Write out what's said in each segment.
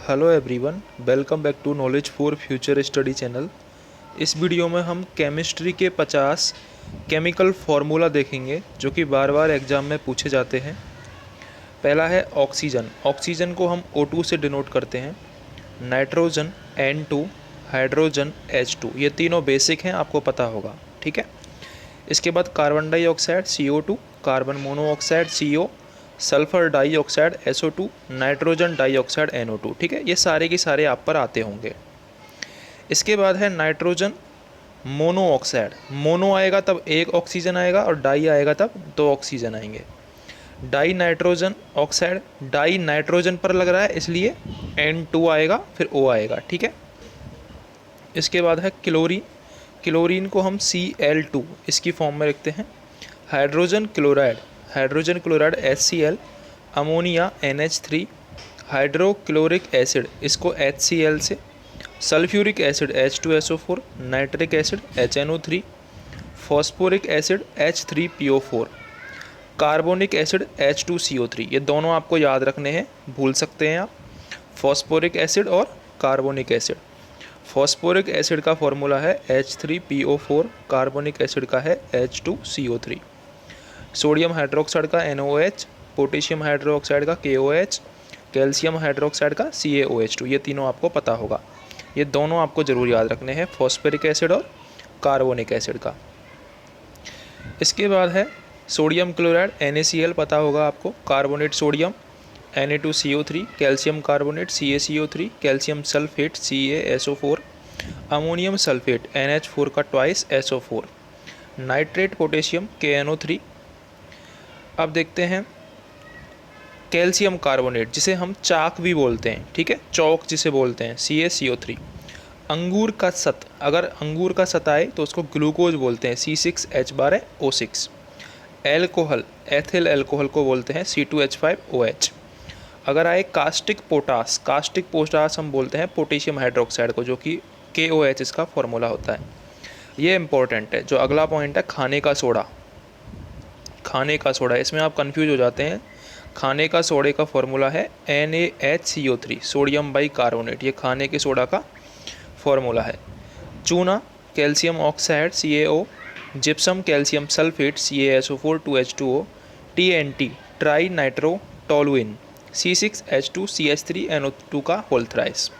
Hello everyone, welcome back to knowledge for future study channel. इस video में हम chemistry के 50 केमिकल फार्मूला देखेंगे जो कि बार बार एग्जाम में पूछे जाते हैं। पहला है ऑक्सीजन। ऑक्सीजन को हम O2 से डिनोट करते हैं। नाइट्रोजन N2, हाइड्रोजन H2, ये तीनों बेसिक हैं, आपको पता होगा, ठीक है। इसके बाद carbon dioxide CO2, carbon monoxide CO, sulphur dioxide SO2, nitrogen dioxide NO2, ठीक है। ये सारे के सारे आप पर आते होंगे। इसके बाद है नाइट्रोजन मोनोऑक्साइड। मोनो आएगा तब एक ऑक्सीजन आएगा और डाई आएगा तब दो ऑक्सीजन आएंगे। Die nitrogen oxide, die nitrogen पर लग रहा है इसलिए N2 आएगा, फिर O आएगा, ठीक है। इसके बाद है क्लोरीन। क्लोरीन को हम Cl2 इसकी फॉर्म में रखते हैं। Hydrogen chloride, hydrogen chloride HCl, ammonia NH3, hydrochloric acid इसको HCl से, sulphuric acid H2SO4, nitric acid HNO3, phosphoric acid H3PO4, carbonic acid H2CO3। ये दोनों आपको याद रखने हैं, भूल सकते हैं आप, फॉस्फोरिक एसिड और कार्बोनिक एसिड। फॉस्फोरिक एसिड का फॉर्मूला है H3PO4, कार्बोनिक एसिड का है H2CO3। सोडियम हाइड्रोक्साइड का NOH, पोटेशियम हाइड्रोक्साइड का KOH, कैल्शियम हाइड्रोक्साइड का CaOH2। ये तीनों आपको पता होगा, ये दोनों आपको ज़रूर याद रखने हैं, फॉस्फोरिक एसिड और कार्बोनिक एसिड का। इसके बाद है सोडियम क्लोराइड NaCl, पता होगा आपको, carbonate sodium Na2CO3, calcium carbonate CaCO3, calcium sulphate CaSO4, ammonium sulphate NH4 का twice SO4, nitrate potassium KNO3। अब देखते हैं कैल्शियम कार्बोनेट, जिसे हम चाक भी बोलते हैं, ठीक है, चौक जिसे बोलते हैं, CaCO3। अंगूर का सत, अगर अंगूर का सत आए तो उसको ग्लूकोज बोलते हैं, C6H12O6। एल्कोहल, एथिल एल्कोहल को बोलते हैं C2H5OH। अगर आए कास्टिक पोटास, कास्टिक पोटास हम बोलते हैं पोटेशियम हाइड्रोक्साइड को, जो कि KOH इसका फॉर्मूला होता है। ये इंपॉर्टेंट है। जो अगला पॉइंट है खाने का सोडा, खाने का सोडा, इसमें आप कंफ्यूज हो जाते हैं। खाने का सोडे का फॉर्मूला है NaHCO3, सोडियम बाई कार्बोनेट, ये खाने के सोडा का फॉर्मूला है। चूना, calcium oxide CaO, gypsum calcium sulphate CaSO4 2H2O, TNT tri nitro toluene C6H2CH3NO2 का होल थ्राइस।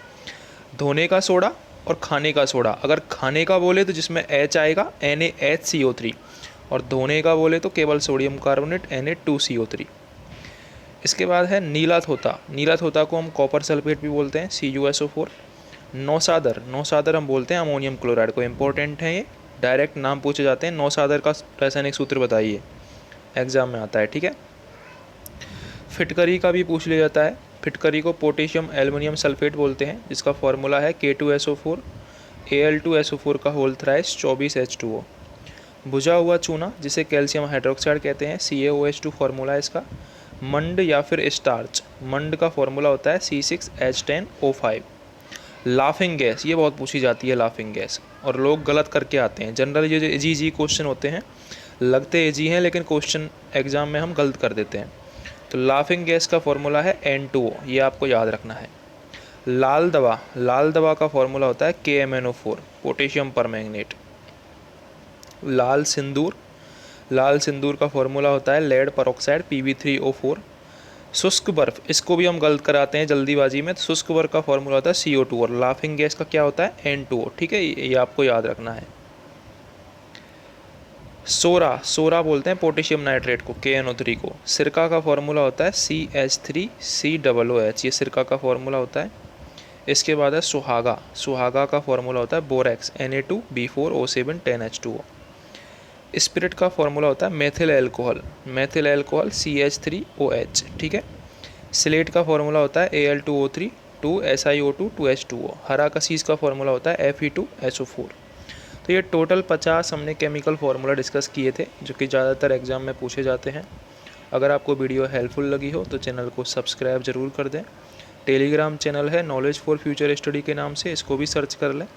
धोने का सोडा और खाने का सोडा, अगर खाने का बोले तो जिसमें H आएगा NaHCO3, और धोने का बोले तो केवल सोडियम कार्बोनेट Na2CO3। इसके बाद है नीला थोता। नीला थोता को हम कॉपर सल्फेट भी बोलते हैं, CuSO4। नौसादर, नौसादर हम बोलते हैं अमोनियम क्लोराइड को, इंपॉर्टेंट है ये, डायरेक्ट नाम पूछे जाते हैं। नौसादर का रासायनिक सूत्र बताइए, एग्जाम में आता है, ठीक है। फिटकरी का भी पूछ लिया जाता है। फिटकरी को पोटेशियम एल्युमिनियम सल्फेट बोलते हैं, जिसका फॉर्मूला है K2SO4, Al2SO4 का होल थ्राइस 24H2O। भुजा हुआ चूना, जिसे कैल्शियम हाइड्रोक्साइड कहते हैं, CaOH2 फॉर्मूला है इसका। मंड या फिर स्टार्च, मंड का फॉर्मूला होता है C6H10O5। लाफिंग गैस, ये बहुत पूछी जाती है लाफिंग गैस, और लोग गलत करके आते हैं। जनरल ये जो इजी क्वेश्चन होते हैं, लगते इजी हैं लेकिन क्वेश्चन एग्जाम में हम गलत कर देते हैं। तो लाफिंग गैस का फॉर्मूला है N2O, ये आपको याद रखना है। लाल दवा, लाल दवा का फॉर्मूला होता है KMNO4, पोटेशियम परमैंगनेट। लाल सिंदूर, लाल सिंदूर का फॉर्मूला होता है लेड परऑक्साइड Pb3O4। शुष्क बर्फ़, इसको भी हम गलत कराते हैं जल्दीबाजी में, तो शुष्क बर्फ़ का फॉर्मूला होता है CO2, और लाफिंग गैस का क्या होता है N2O, ठीक है, ये आपको याद रखना है। सोरा, सोरा बोलते हैं पोटेशियम नाइट्रेट को, KNO3 को। सिरका का फॉर्मूला होता है CH3COOH, ये सिरका का फॉर्मूला होता है। इसके बाद है सुहागा, सुहागा का फॉर्मूला होता है बोरेक्स Na2B4O7 10H2O। स्पिरिट का फॉर्मूला होता है methyl alcohol, methyl alcohol CH3OH, ठीक है। स्लेट का फॉर्मूला होता है Al2O3 2SiO2 2H2O। हरा कसीस का फॉर्मूला होता है Fe2SO4। तो ये टोटल 50 हमने केमिकल फार्मूला डिस्कस किए थे, जो कि ज़्यादातर एग्जाम में पूछे जाते हैं। अगर आपको वीडियो हेल्पफुल लगी हो तो चैनल को सब्सक्राइब ज़रूर कर दें। टेलीग्राम चैनल है नॉलेज फॉर फ्यूचर स्टडी के नाम से, इसको भी सर्च कर लें।